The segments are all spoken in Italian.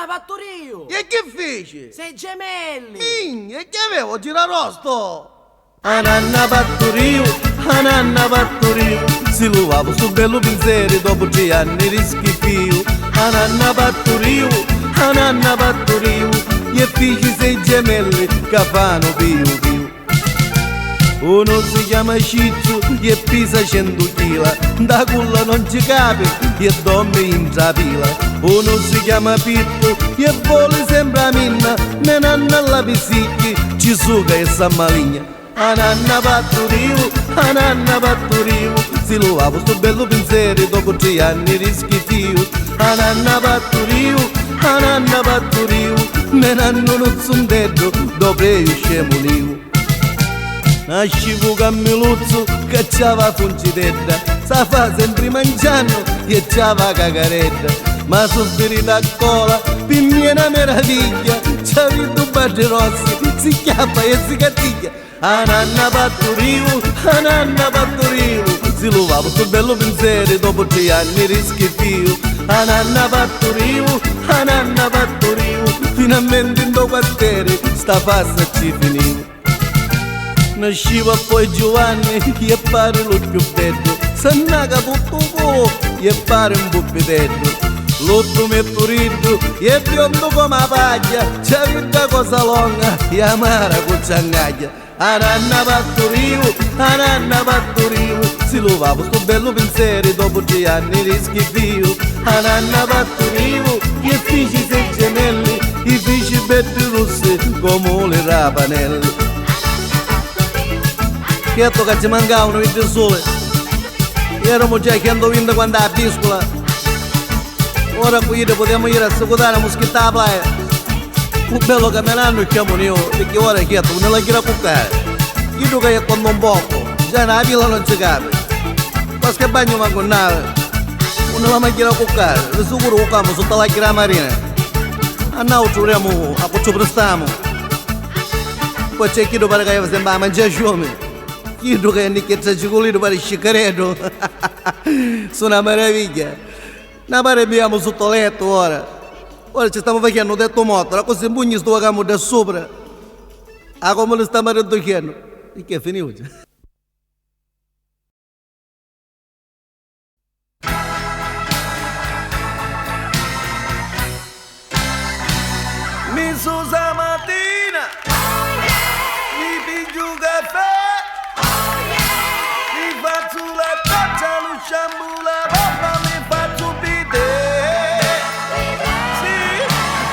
Pattorio! E che fece? Sei gemelli! E che avevo girarosto? Ananna Pattorio, si luvava sul bello pensiero dopo 3 anni di schifio. Ananna Pattorio, gli figli sei gemelli che fanno più più. Uno si chiama Ciccio e pesa 100 kg, da culla non ci capi e dorme in trapila. Uno si chiama Pippo e vuole sempre a minna, me nanna alla pisicchi, ci suga e sa maligna. Ananna Pattorio, si luvava sto bello pensiero dopo 3 anni di schifio. Ananna Pattorio, me nanno non son detto dopo io scemolio. Nascivo cammelluzzo che c'ava funcitetta, sa fa sempre mangiando e c'ava cacaretta. Ma sono venuto a cola, per me è una meraviglia, c'ha vinto Badri Rossi, si chiappa e si cattiglia. Ananna Pattorio, si luvava sto bello pensiero dopo 3 anni di schifio. Ananna Pattorio, finalmente in 2 quartieri sta passa ci finiva. Nasciva poi Giovanni e pare lo più bello, s'annaga tutto un po' e pare un po' pedello. L'otto metto riddo e biondo come la paglia, c'è vinta cosa longa e amara con ciangaglia. Ananna Pattorio, si luvava sto bello pensiero dopo 3 anni di schifio. Ananna Pattorio, gli figli sei gemelli, i figli belli rossi come le rapanelli. Certo che ci mancavano i sole, eravamo già che andavo vinto quando a piscola. Ora qui potremmo ir a secutare a moschetta alla playa. Un bello camminando e chiamo io, perché ora è chiesto, non la gira a cuccare. Io che è quando un poco, già nella villa non ci capi. Ma che bagno manco nave, non la macchina a cuccare, di sicuro cucciamo sotto la gira marina. A noi ci vorremmo, a cui ci prestiamo. Poi c'è chi pare che sembra a mangiare sciumi. Chiedo che ne che c'è cicolino per il scicaretto. Sono una meraviglia. Ne parliamo sotto letto ora. Ora ci stiamo facendo detto morto, la cosa in pugni sto facendo da sopra. A come lo stiamo riducendo. E che è finito? Mi susa mattina, mi piglio un caffè. Faccio la doccia, lo shampoo, la roba, mi faccio bidet. Sì,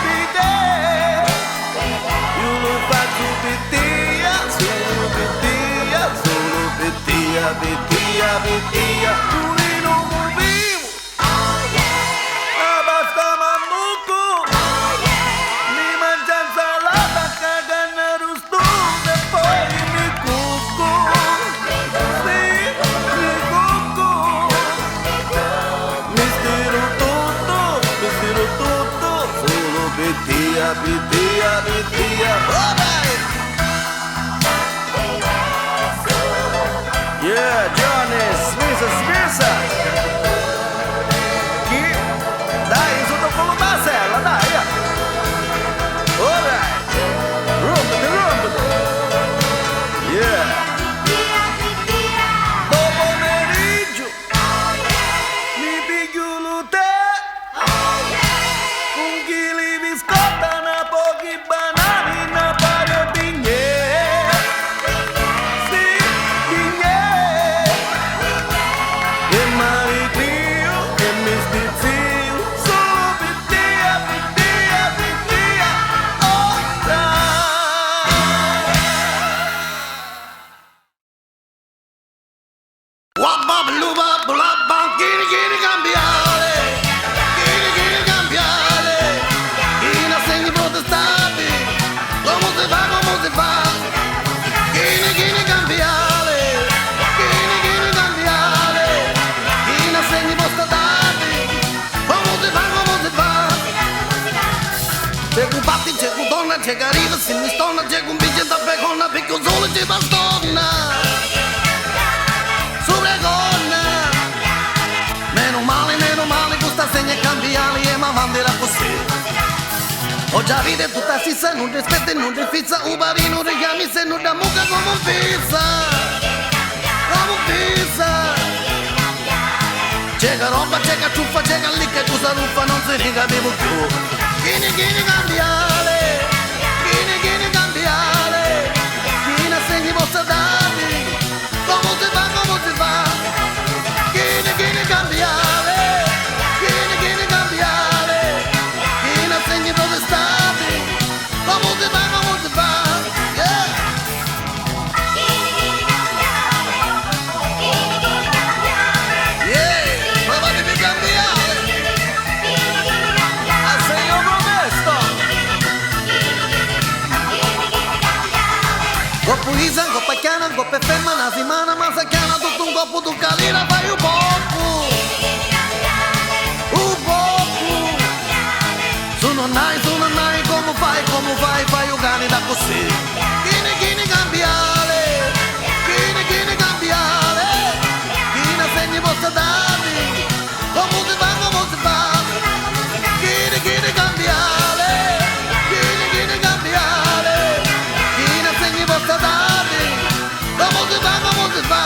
bidet. Io lo faccio bidia, solo bidia. Pulino mu vivo. La pasta mammucco. Mi mangia insalata, cagana rusto, e poi mi cucco. Bidia, oh dai! Yeah, Johnny, smisa! Chi? Dai, sotto con la basella, dai! Oh dai! Rompete! Yeah! Buon pomeriggio! Mi piglio l'utè! Un chili biscotta, pochi banani, una paio bignè. Sì, bignè. E maricrio, e mi stizio, solo bidia. Oh, dai. Wabbabaluba, blabba, chiri cambiare. Chiri cambiare. Come si fa? Chini cambiare, chi ne segni postati, come si fa? C'è un patti, c'è un donna, c'è che arriva, si mi stona, c'è un bici da pecona, picco solo ci bastona. Subregona, meno male, questa segna cambiare, e ma mandela così. Ho già vide tutta stessa, non rispetta e non rifizza. Un bambino richiami se non da mucca come un pizza. Come un pizza. C'è che roba, c'è che ciuffa, c'è che lì che cosa ruffa, non si riga più. Chini cambiare, chini cambiare. Chini segni vostra dati, come si fa, come si fa. Chini cambiare, chini cambiare. Chini segni dove stati, come si fa, come si fa. Yeah. Coppo Isa, coppa chiana, coppa ferma, una settimana, ma se chiana tutto un coppo, tu calira, fai un poco. Un poco. Sono nai, come fai un cane da così. Chini cambiare, chini cambiare. Chini segni vostra dati, come si fa, come si fa. Chini cambiare, chini cambiare. Chini segni vostra dati, come si fa, come si fa.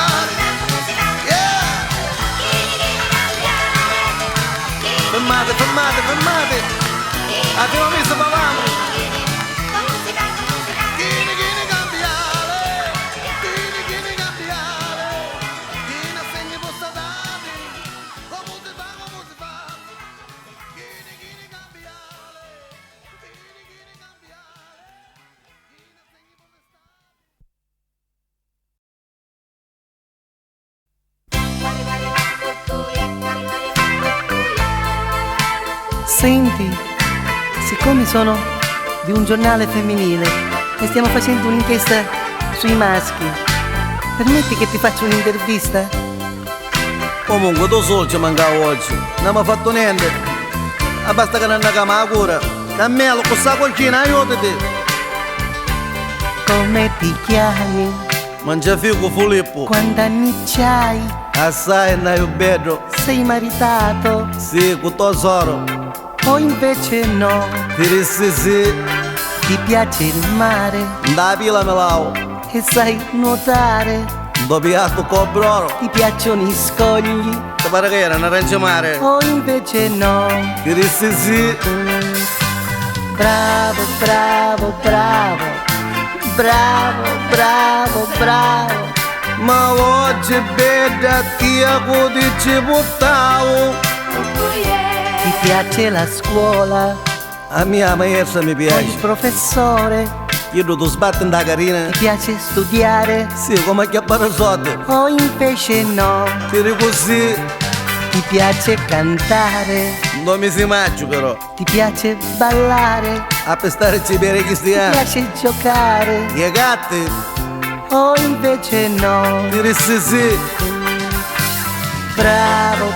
Yeah. Fermate. Abbiamo visto parlando. Chini cambiare, chini cambiare. Chini segni vostra dati, come si fa, come si fa. Chini cambiare, chini cambiare. Senti, siccome sono di un giornale femminile e stiamo facendo un'inchiesta sui maschi, permetti che ti faccia un'intervista? Comunque tu solo ci manca oggi, non mi ha fatto niente. Basta che non andiamo a cura. Cammelo, questa cucina, aiutati. Come ti chiami? Mangia figo Filippo. Quanti anni c'hai? Assai non è bello. Sei maritato? Sì, con tesoro. O invece no? Sì. Ti piace il mare? Da pila me lao. E sai nuotare? Dobbiato cobroro. Ti piacciono i scogli? Ti pare che era un aranciamare? O invece no? Sì. Bravo. Ma oggi è bella tia che ci buttavo. Ti piace la scuola? A mia maestra mi O il piace. professore? Io devo sbattere da carina. Ti piace studiare? Sì, come chiappare soldi. O invece no? Ti così. Ti piace cantare? Non mi si maggio però. Ti piace ballare? A pestare ci per Ti cristiani. piace giocare? I gatti. O invece no? Ti sì. Bravo.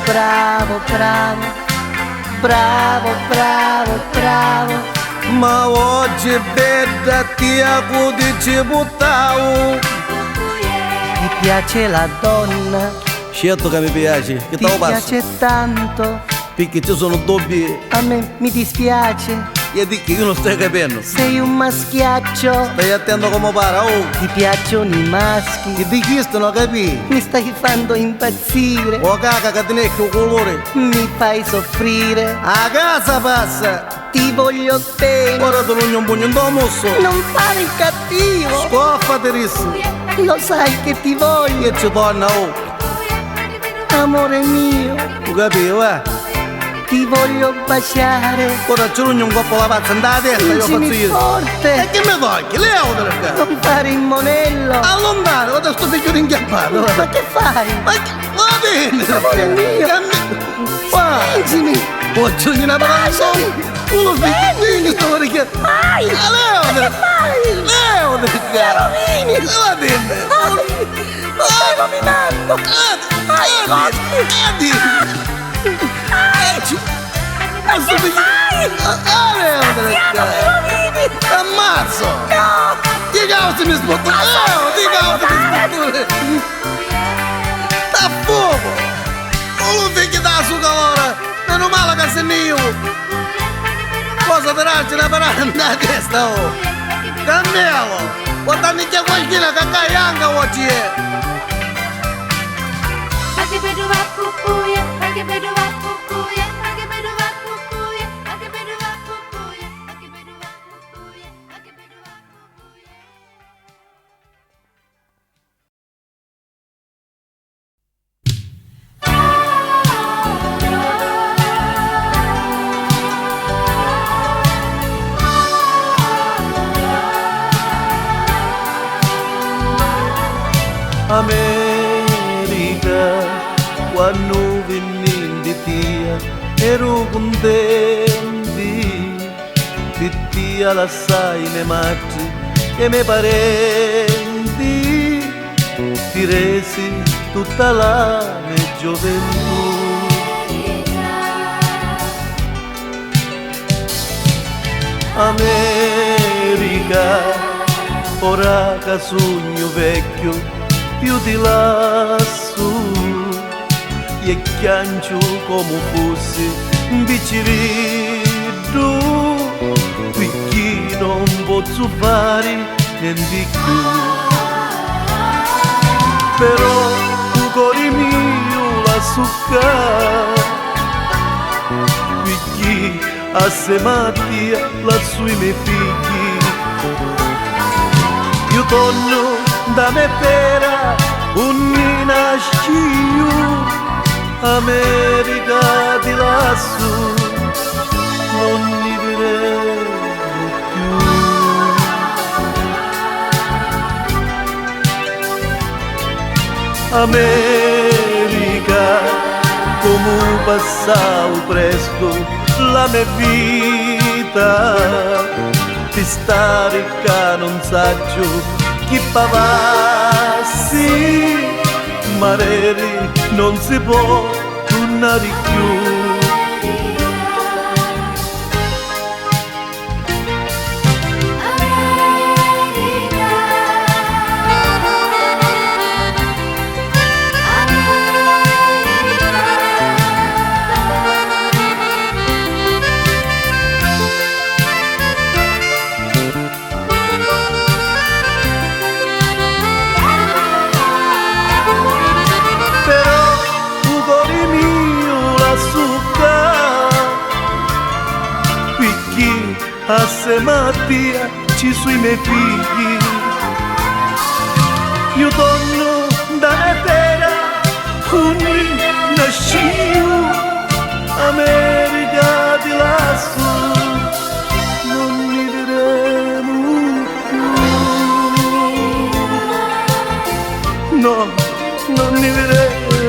Ma oggi è bella tia che ci buttavo. Ti piace la donna? Certo che mi piace. Che Ti te lo passo? piace tanto? Perché ci sono dubbi. A me mi dispiace. E di che io non stai capendo. Sei un maschiaccio. Stai attento come para. Oh. Ti piacciono i maschi? E di questo non capi. Mi stai facendo impazzire. O caca che te ne il colore. Mi fai soffrire. A casa passa. Ti voglio bene. Ora tu non un pugno in mosso. Non fare il cattivo. Scoffati rissi. Lo sai che ti voglio. E ci torna oh. Amore mio. Tu capivo eh? Ti voglio baciare. Ora c'è un coppo la pazza andata a testa, io faccio Stringimi io. forte. E che mi togli? Leo te le Non fare il monello. Allontano, guarda sto figlio rinchiappato. Ma che fai? Ma che... Va bene! Amore mio. Stringimi. Oggi non ne Baciami. uno figlio stavo richiamando. Vai. Leo te le Fai. Leo te le rovini. Va bene! Mi stai rovinando. Leo te le Ammazzo! No. Di causa mi sbotto! Leo! Di causa mi sbotto! Da fuoco! Non lo figlio da su calore! Meno male che sei mio! posso tirarci una paranda a testa, oh! Cammelo! Guardami che qualcuno che cai anche oggi è! America, quando venni di tia, ero contenti, di tia la sai le madri e me parenti, ti resi tutta la mia gioventù. America, ora che sogno vecchio, più di lassù e chiancio come fossi un bicciriddu, qui chi non posso fare niente più. Però tu cuore mio la succa, qui chi a se mattia la sui miei figli. Io torno da me pera un nasciu, America di lassù non mi vedremo più. America, come passavo presto la mia vita, di stare che non saggio chi pavassi, mareri non si può tornare più. A se mattia ci sui miei figli, io torno da me terra, un nasciu, America di lassù, non mi vedremo più. No, non mi vedremo più.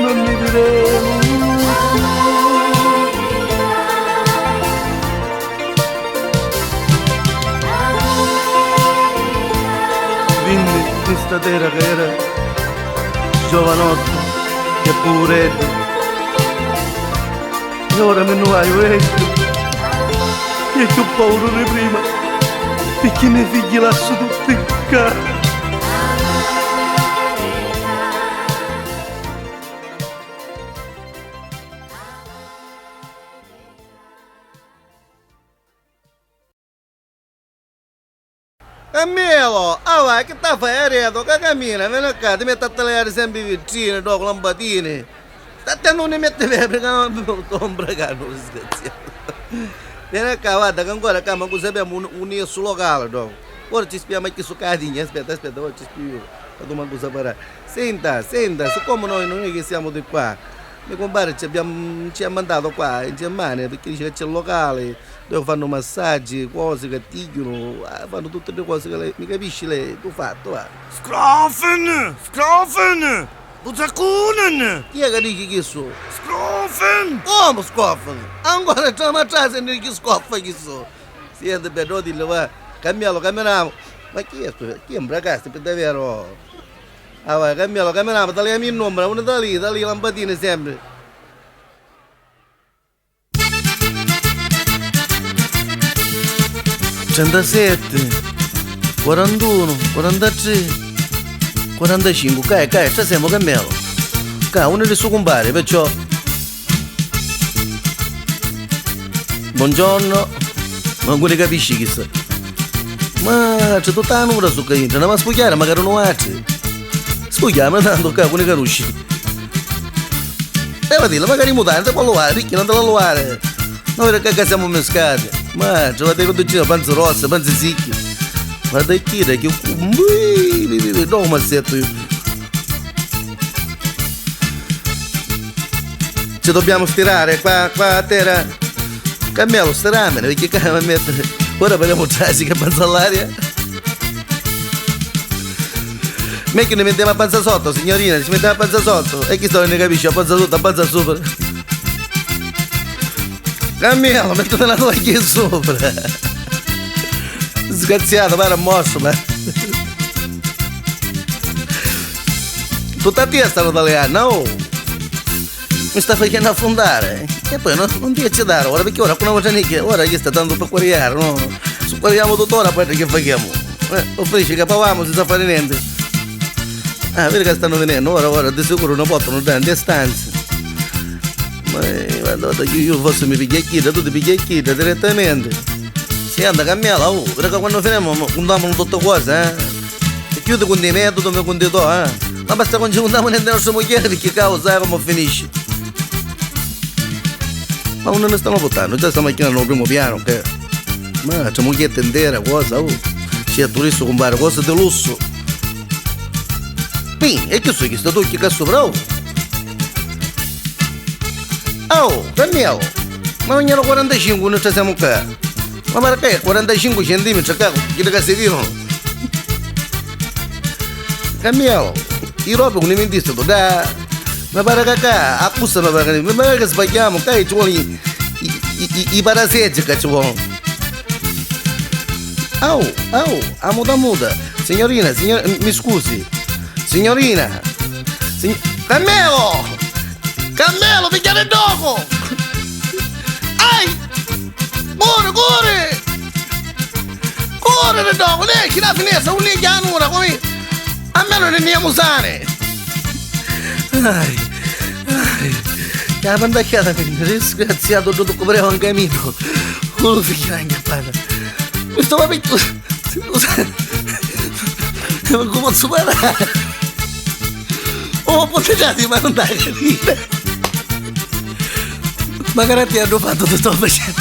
Non mi vedremo. Questa terra che era giovanotto e puretto, e ora me ne vai vecchio e più paura di prima perché i miei figli lascio tutti in casa. Cammelo, vai, che sta facendo? Che cammina, vieni qua, ti metti a tagliare sempre i vicini, dopo lampadini. State non mi mette bene perché non sto umbrecando, scherziamo. Vieni qua, guarda che ancora qua, ma sappiamo un sul locale, dopo. Ora ci spiamo qui su Cadigna, aspetta, ora ci spiego. Tu manco sapere. Senta, siccome noi non è che siamo di qua, mio compare ci ha mandato qua in Germania perché dice che c'è il locale dove fanno massaggi, cose che tigliono, fanno tutte le cose che lei, mi capisci lei, tu fatto, va. Skrofen! Du zakunen! Chi è che dice che so? Skrofen! Come scoffano? Ancora c'è una traccia di chi scoffa chi so. Siete per non dirlo, va, cambiamo. Ma chi è questo? Chi è un bracasti per davvero? Vai, cambiamo, tagliamo il numero, uno da lì, lampadine sempre. 37, 41, 43, 45, stai siamo Cammelo. Uno del suo compare, perciò buongiorno. Ma pure capisci chi sta? Ma c'è tutta la nuda su che entra, ma spugliare magari non c'è. Spugliamo tanto capo ne carusci. Devo dire, magari mutante può lavare, ricchi non te la lavare. Noi perché siamo mescati. Ma ce la devo dire, panze rosse, panze sicchi. Ma dai tira che no ma setto io. Ci dobbiamo stirare qua a terra. Cambiamo stiramene perché cambia mettere. Ora vediamo trasi che panza all'aria. Meglio ne mettiamo a panza sotto, signorina, ci mettiamo a panza sotto. E chi sta ne capisce, a panza sotto, a panza sopra. Cambiamo, mettete la tua qui sopra. Sgraziato, pare a mosso, ma. Tutta a te stanno italiana, oh! Mi sta facendo affondare. E poi non ti dare ora, perché ora con una voce ora gli sta dando per quariare, no? Su quariamo tuttora, poi che facciamo? Offrisci che pavamo senza fare niente. Ah, vedi che stanno venendo, ora di sicuro non possono dare in stanze. Ma io forse mi pigliacchita, tu ti pigliacchita direttamente. Si anda a cambiare, oh, perché quando finiamo contiamo tutte cose, E chiudo con di me, tu mi conti tu, Ma basta quando ci contiamo niente nostra moglie, perché causa come finisce. Ma non ne stanno portando, già sta macchina nel primo piano, che. Ma c'è moglietta intera, cosa, oh. C'è turista compare cose di lusso. E che so che sta tu che sopra, oh. Oh, Daniel, ma ogni 45 non ci siamo qua. Ma perché 45 centimetri, cavolo, che si dicono? Cambiamo, i robe con i mentisti, da. Ma pare che qua, accusa ma pare che sbagliamo, che ci vuole i parasetti che ci vuole. Oh, a muda. Signorina, mi scusi. Signorina! Carmelo! Carmelo, picchiare il dopo! Ai! Corre! Corre il dopo! Lei, la finestra, un lì a un'ora, come? A me non ne usare! Ai! La pandacchiata per il disgraziato tutto copriamo un camino! Quello picchiare in campana! Mi sto capendo! Non posso parare! Oh, potete ma non dai capire. Magari ti hanno fatto tutto sto facendo.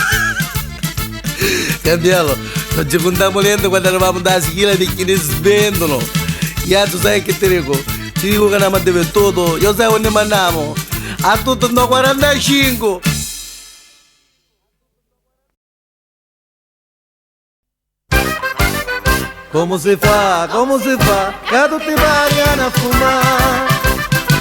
Cambialo, non ci contiamo niente quando eravamo da schila di chi ne svendono. Io tu sai che ti dico? Ci dico che andiamo a deve tutto. Io sai dove mandiamo? A tutto no 45. Come si fa? Che tutti variano a fumare.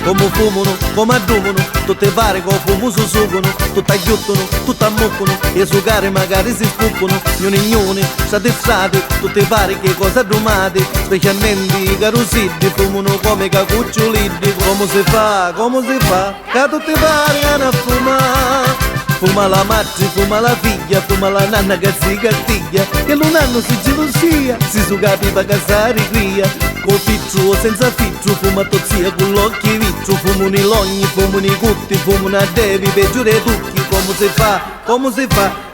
Come fumano, come addumano, tutte pare che fumo su sugono, tutte aiutano, tutte ammuccono, e su gare magari si spuccano, gnone, satisfatti, tutte pare che cosa addumate, specialmente i carusiddi, fumano come cacuccioliddi, come si fa, che tutti pare a fumare. Fuma la madre, fuma la figlia, fuma la nanna che si cattiglia, che non hanno si gelosia, si su capiva che si cria, con ficcio o senza ficcio, fuma tozzia con l'occhio viccio, fumano i logni, fumano i cutti, fumano a devi, peggiore tutti, come si fa,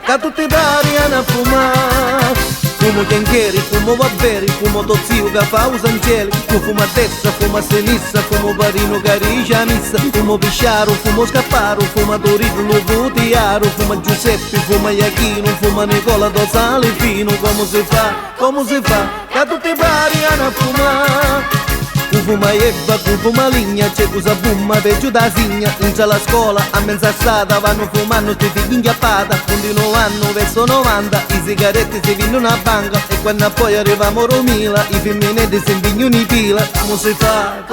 che tutti pari a fumare. Fumo chianchieri, fumo vabberi, fumo tozzio che fa usanceli, fumo a destra, fumo a sinistra, fumo parino che riccia missa, fumo pisciaro, fumo scapparo, fumo Torino, Vutiaro, fumo Giuseppe, fumo Iachino, fumo Nicola do Sale Fino, come si fa, che tutti pari a fumare. Fuma Eva, fuma Ligna, c'è cosa bumma, peggio da signa, in la scuola, a mezza strada, vanno fumando sti figli inghiappata, continuano verso 90, i sigaretti si vincono una banca, e quando poi arriviamo a Romila, i femminetti si impignano in pila, come si fa,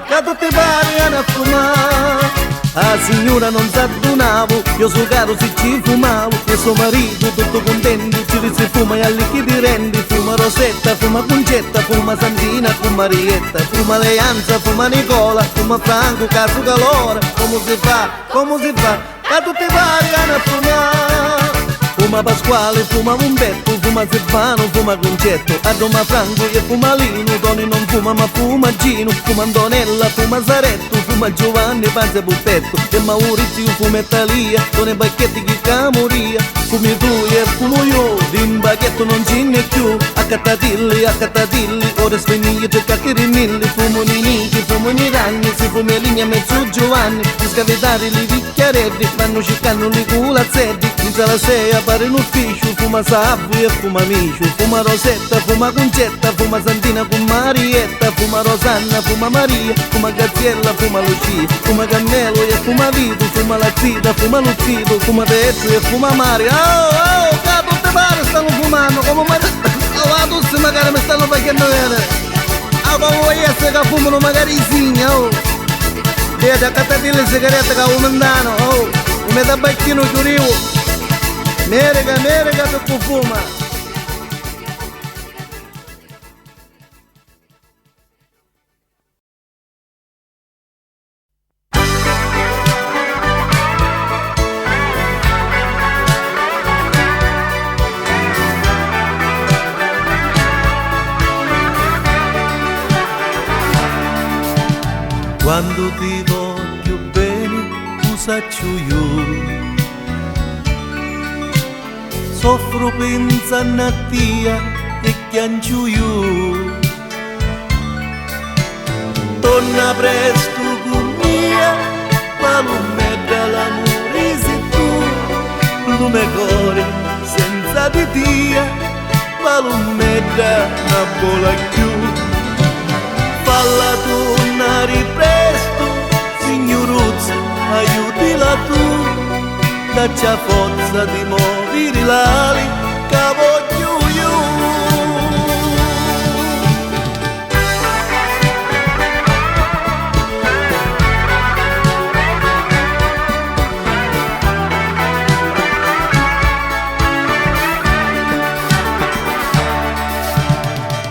che tutti pari a fumare. La signora non s'addunavo, io so caro se ci fumavo, e suo marito tutto contento, ci si fuma e agli chi ti rendi, fuma Rosetta, fuma Concetta, fuma Santina, fuma Marietta, fuma Leanza, fuma Nicola, fuma Franco, caso calore, come si fa, che tutti pagano a fumare. fuma Pasquale, fuma Umberto, fuma Silvano, fuma Concetto, a Roma Franco e fuma Lino, Toni non fuma ma fuma Gino, fuma Antonella, fuma Saretto, fuma Giovanni, Panza e Puppetto, e Maurizio fuma Italia, Toni Bacchetti chi camoria, fumi tu e fumo io, in bacchetto non ce n'è più, a cattatilli, ora svenigli per cacchirinilli, fumo Ninichi, fumo Niragni, si fuma Ligna mezzo Giovanni, gli scavetari li picchiareddi, vanno cercando li culazzetti, inizia la 6 a fare in ufficio, fuma Sabbi e fuma Micio, fuma Rosetta, fuma Concetta, fuma Santina con Marietta, fuma Rosanna, fuma Maria, fuma Graziella, fuma Lucia, fuma Cannello e fuma Vito, fuma la Zita, fuma Luzzito, fuma Petro e fuma Mario. Oh, capo te pare stanno fumando, come la tutti magari mi stanno facendo vedere. Ah, come vuoi essere che fumano magari i segni, oh. Vedi, a cattare le sigarette che aumentano, oh. Un tabacchino chiurivo. Merega per cui fuma. Quando ti voglio bene, usaccio io. Soffro pensando a te e chiancio io. Torna presto con mia, palometta l'amore sei tu. Lume cuore senza di te, palometta non vola più. Falla tornare presto, signoruzzo, aiutila tu, dacci la forza di muovere l'ali, che voglio io.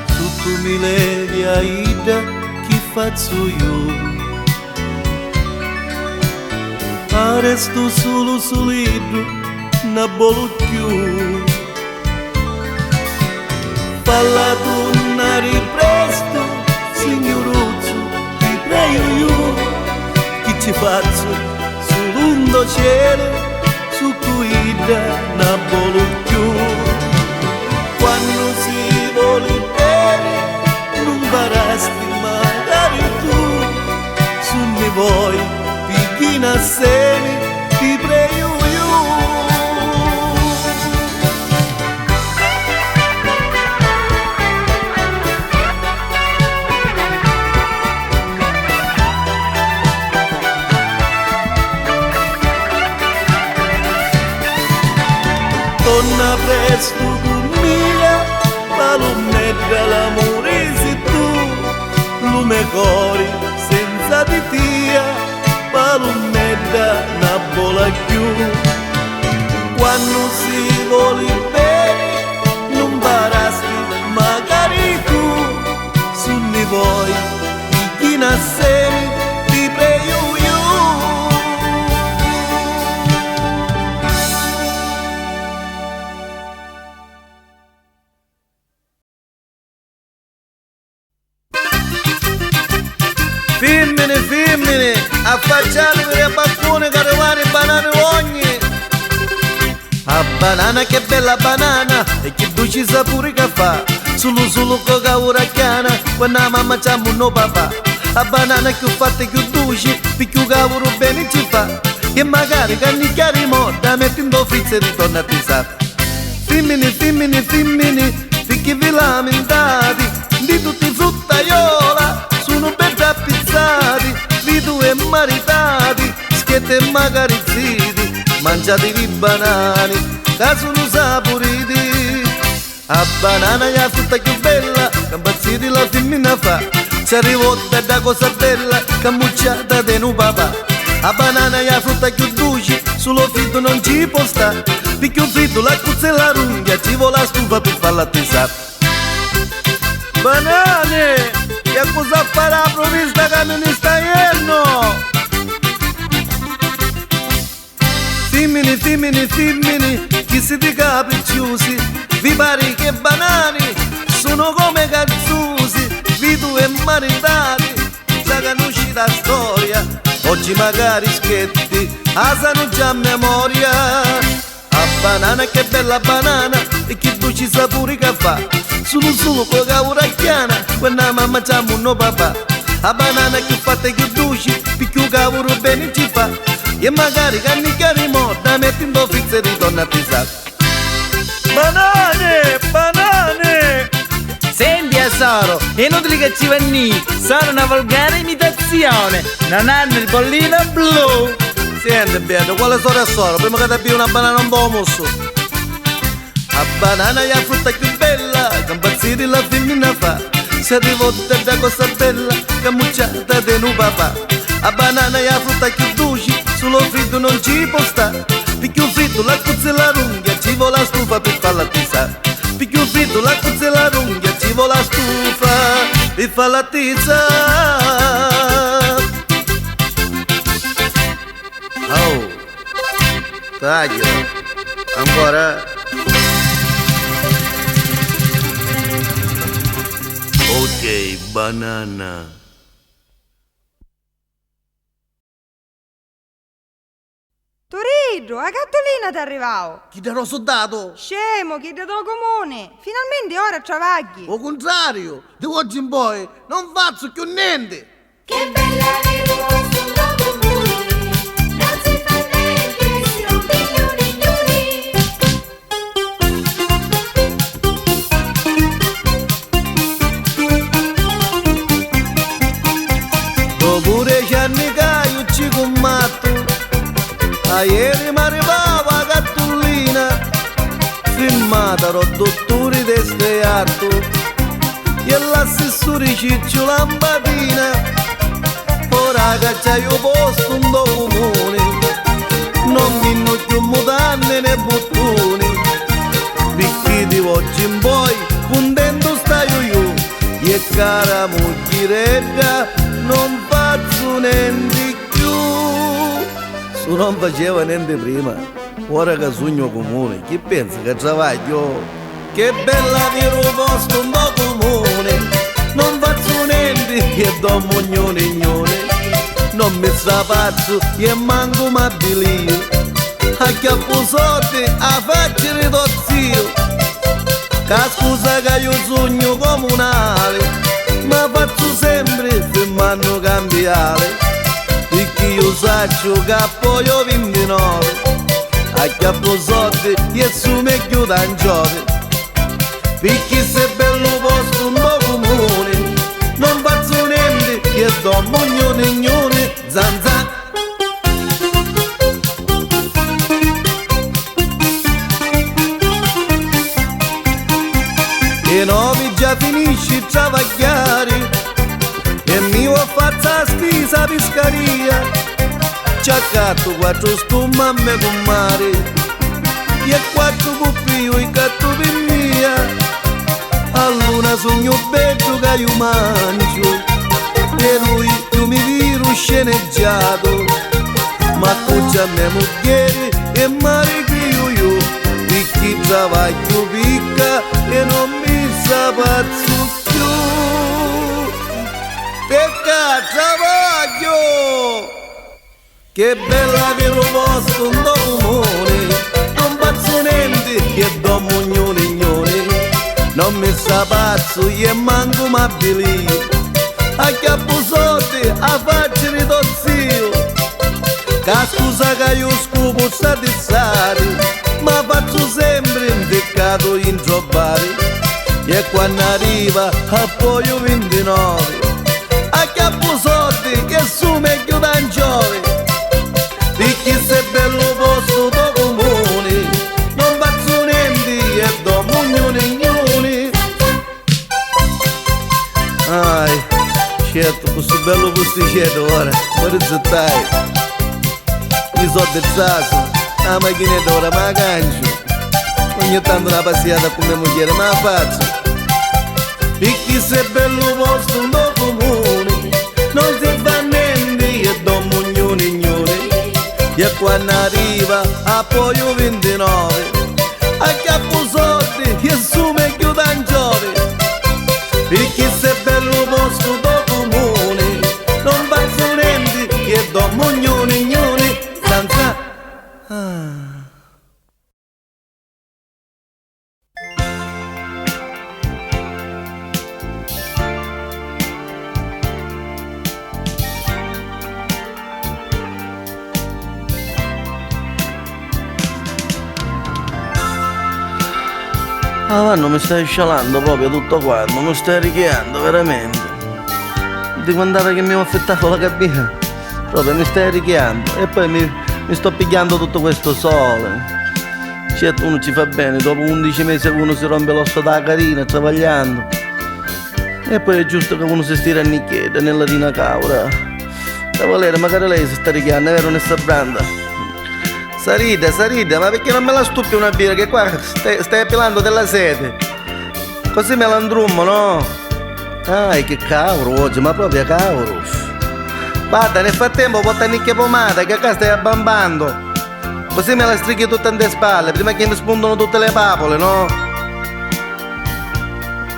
Se tu mi levi a ida, chi faccio io? Resto solo solido, non voglio più. Falla tornare presto, signoruzzo, ti prego io. Che ci faccio sull'undo cielo, su cui non voglio più. Quando si vuole bene, non barasti magari tu, su ne vuoi. Picchina semi, ti prego io. Torna presto con mia, palometta l'amore sei tu, lume cuore senza di te. Palometta non vola più. Quando si vuole bene non barasti magari tu, su ne vuoi chi nascemi ti prego io. Femmine, affacciatevi a balcone che arrivano i banane ogni. A banana che bella banana e che dolce sapore che fa. Solo coca uracchiana quando la mamma c'ha no papà. A banana che ho fatto più dolce, più cavolo bene ci fa. E magari cannicchiare morta mettendo frizze e ritorna a pisare. Femmine, perché vi lamentate di tutti i fruttaiola, sono ben tappizzati, vi due maritati, schiette e magari ziti, mangiatevi i banani, che sono saporiti. A banana è la frutta più bella, che impazziti la femmina fa, ci arrivò da cosa bella, che mucciata di un papà. A banana è la frutta più dolce, sullo fritto non ci può stare, perché un fritto la cuzza e la runghia, ci vuole la stufa per farla attesare. Banane, che cosa farà la provvista che non sta ieri? Femmini, chi si di capricciosi, vi pare che banani sono come cazzusi, vi due maritati, sa che non uscita storia, oggi magari schetti, asano già a memoria. A banana che bella banana, e che dolci sapori che fa, solo con la uracchiana, quando mamma c'ha un papà. A banana che fatta che dolci, più cavolo bene ci fa, e magari canni chiari morta, mettendo frizze e ritorna a pisare. Banane! Senti Asoro, è inutile che ci venni, sono una volgare imitazione, non hanno il bollino blu. Senti Beato, quale storia è solo? Prima che ti abbi una banana un po' mosso. A banana è la frutta più bella, che impazzire la femmina fa, si arriva da cosa bella, che mucciata di un papà. A banana è la frutta più dolce, solo fritto non ci può stare, più fritto la cozza e la runghia, ci vuole la stufa per farla tizzare. Più fritto la cozza e la runghia, ci vuole la stufa per farla tizzare. Oh, taglio, ancora? Ok, banana. Turiddu, la cartolina ti arrivavo. Chi ti ero soldato? Scemo, chi ti do comune. Finalmente ora travagli. O contrario, di oggi in poi non faccio più niente. Che bella venuta sulla comune, non si fa niente, si rompe gnuni. Dopo 10 anni che io ci combatto, a ieri mi arrivava la cartolina, firmata dal dottore Desteatto e l'assessore Ciccio Lampadina. Ora che c'è io posto un comune, non vinno più mutanne né bottoni, perché di oggi in poi contento staio io, e cara moglietta non faccio niente più. Se non faceva niente prima, ora che sogno comune, chi pensa che travaglio? Che bella vero posto un comune, non faccio niente e do gnone, non mi sapazzo e manco m'abilio, a chiappo soldi a faccia ridozio, che scusa che io sogno comunale, ma faccio sempre firmando cambiare, perché io saccio che poi ho 29, a chiappo soldi e su me chiudo un giove, perché se bello posto un comune, non faccio niente e do gnone, zanzan. E novi già finisci di travagliare, e mi ho fatto la spesa piscaria, ci accatto 4 stumamme con mare, e 4 cuppi i gatto per mia, a luna sogno bello che io mangio, e lui io mi viro sceneggiato, ma cuccia a mia moglie e mare che io, perché travaglio picca e non mi sapazzo più, perché travaglio, che bella che lo posto un comune, non faccio niente e do gnone, non mi sapazzo e manco m'abilio, a chiappo soldi a faccia ridozio, che scusa che io scopo satizzare, ma faccio sempre un peccato in trovare, e quando arriva a poi 29, a chiappo soldi che su meglio da un giove, perché se bello posto do comune, non faccio niente e do gnone. Ai, certo, questo bello posticetto ora, ma rizzettai, i soldi zaso, la macchinetta ora ma cancio, ogni tanto una passata con mia moglie ma la faccio, perché se bello posto un comune, non si fa niente e do gnone, e quando arriva a poi 29 a capo soldi che su meglio da giove perché se è bello posto do comune non va su niente che do mognoni gnoni senza Ah, Vanno, mi stai scialando proprio tutto quanto, mi stai richiando veramente. Di quando era che mi ho affettato la cabina, proprio mi stai richiando. E poi mi sto pigliando tutto questo sole. Certo, uno ci fa bene, dopo 11 mesi uno si rompe l'osso dalla carina, travagliando. E poi è giusto che uno si stira a nicchietta nella tina caura. Cavaliere, magari lei si sta richiando, è vero, Nessa Branda? Sarida, ma perché non me la stupi una birra che qua stai appellando della sete? Così me la andrummo, no? Ah, che cavolo oggi, ma proprio cavolo. Guarda, nel frattempo porta nicchia pomata che qua stai abbambando. Così me la strighi tutta in te spalle, prima che mi spuntano tutte le papole, no?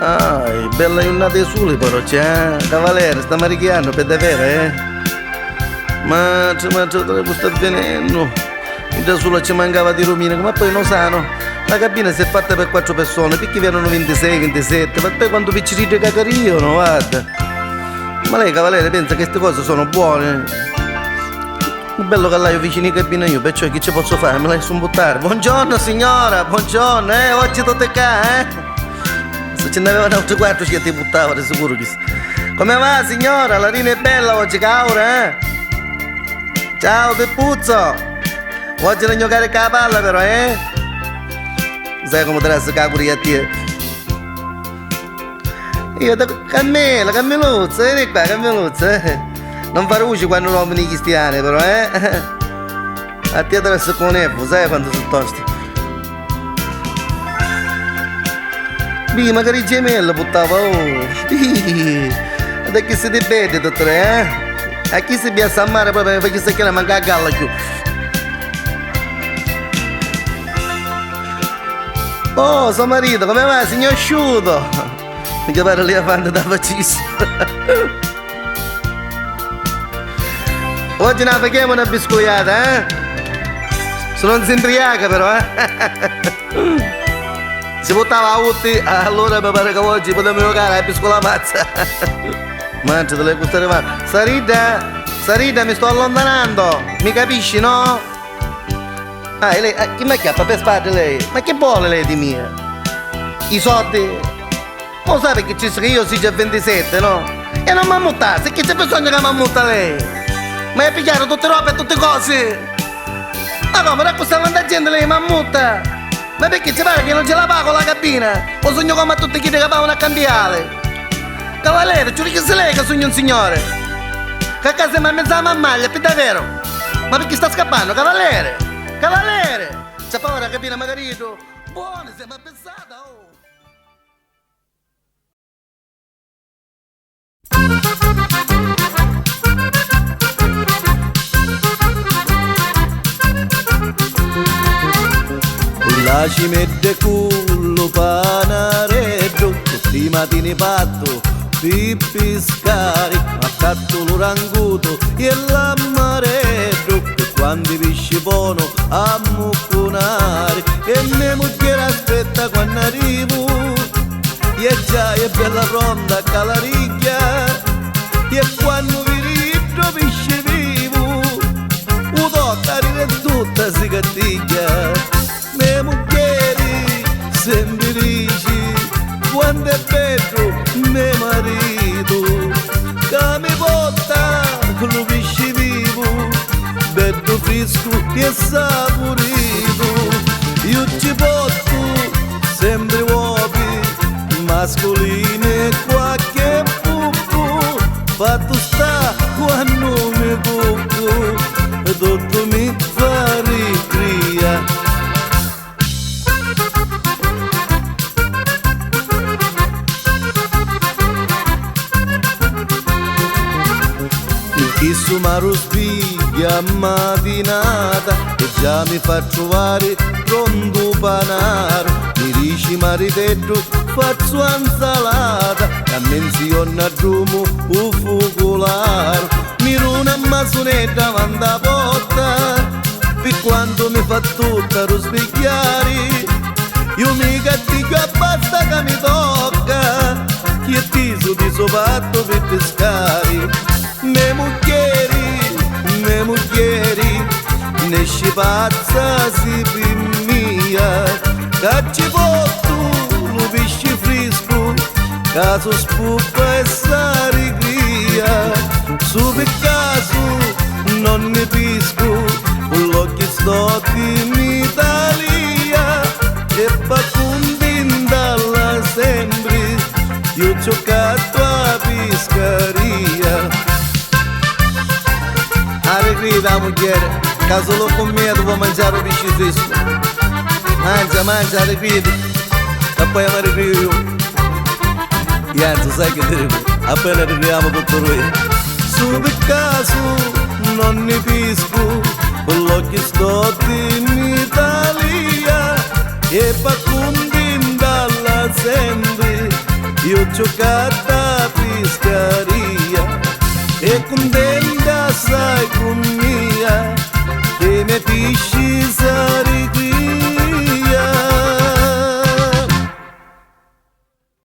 Ah, bella giornata sole però c'è, Cavaliere, sta marichiando per davvero, Ma dove sta avvenendo? Da sola ci mancava di romina, ma poi non sanno. La cabina si è fatta per 4 persone, perché erano 26, 27, ma poi quando piccirite cacarino, guarda. Ma lei, Cavaliere, pensa che queste cose sono buone? È bello che l'ho vicino in cabina io, perciò che ci posso fare? Me la lascio buttare. Buongiorno signora, buongiorno, oggi tutte qua, Se ce n'avevano altri 4 ci ti buttavo, sicuro che... Come va signora? La rina è bella oggi, caura, Ciao Peppuzzo! Oggi non giocare con la palla però, Sai come te la cacuri a te? Io da Cammeluzzo, vieni qua, Cammeluzzo, Non fare luce quando nomini i cristiani però, A te te la con sai quanto sono tosti? Magari i gemelli buttava, Da chi si dipende, dottore, A chi si piazza a mare proprio perché si chiama manca a galla più. Oh, suo marito, come va, signor asciutto? Mi chiamare lì avanti da facissimo. Oggi ne facciamo una biscogliata, Se non si imbriaca però, Si buttava a tutti, allora mi pare che oggi potremmo giocare a biscola mazza. Mangia, te le gustare male. Sarida, mi sto allontanando, mi capisci, no? Ah, e lei, chi mi chiappa per spade lei? Ma che vuole lei di mia? I soldi? Non sa perché ci sono io si già 27, no? E non mi ammuttasse, che c'è bisogno che mi ammutta lei? Ma è pigliato tutte robe e tutte cose? Ma come, da questa tanta gente lei mi ammutta? Ma perché ci pare che non ce la pago la cabina? O sogno come a tutti chi che pagano a cambiare? Cavaliere, ci dice lei che sogno un signore? Che a casa mi ha mezza mammaglia, per davvero? Ma perché sta scappando, Cavaliere? Cavaliere! C'ha paura la cabina magari tu? Buona, sembra pensata, La ci mette cullo panareddo, tutti i mattini patto, pippiscari, attacco l'oranguto e l'ammareddo, e quando i pesci buono a mucconare, e mia moglie aspetta quando arrivo, e già è bella pronta a calariglia, e quando vi ritro pesce vivo, u tocca e tutta si cattiglia. Le muglieri sempre dici quando è bello mio marito che mi porta con lo pesce vivo bello fresco e saporito io ci porto sempre uomini mascolini e qualche pupo fatto sta quando mi tocco e tutto mi fa ricria. Chi su maro spigli a mattinata e già mi fa trovare pronto panaro. Mi dici maritetto faccio insalata e a menzione a drumo un focolaro. Mi runa massonetta manda porta per quanto mi fa tutta lo specchiare. Io mi cattico a basta che mi tocca che ti su di sopatto per pescare. Me mucchieri ne scipazza si per mia che ci porto lo pesce fresco caso spuppa e s'ariglia. Su per caso non ne pisco con l'occhio sto in Italia e pa condindalla sempre io ho giocato a pescaria. Arregrida moglie, caso lo con me dopo mangiare un pesce fresco. Mangia, arregrida, e poi mi arregrido io. E anzi sai che diremo, appena arriviamo tutto noi. Su per caso non ne pisco, con l'occhio sto in Italia e pa condindalla sempre io ho giocato a pescaria.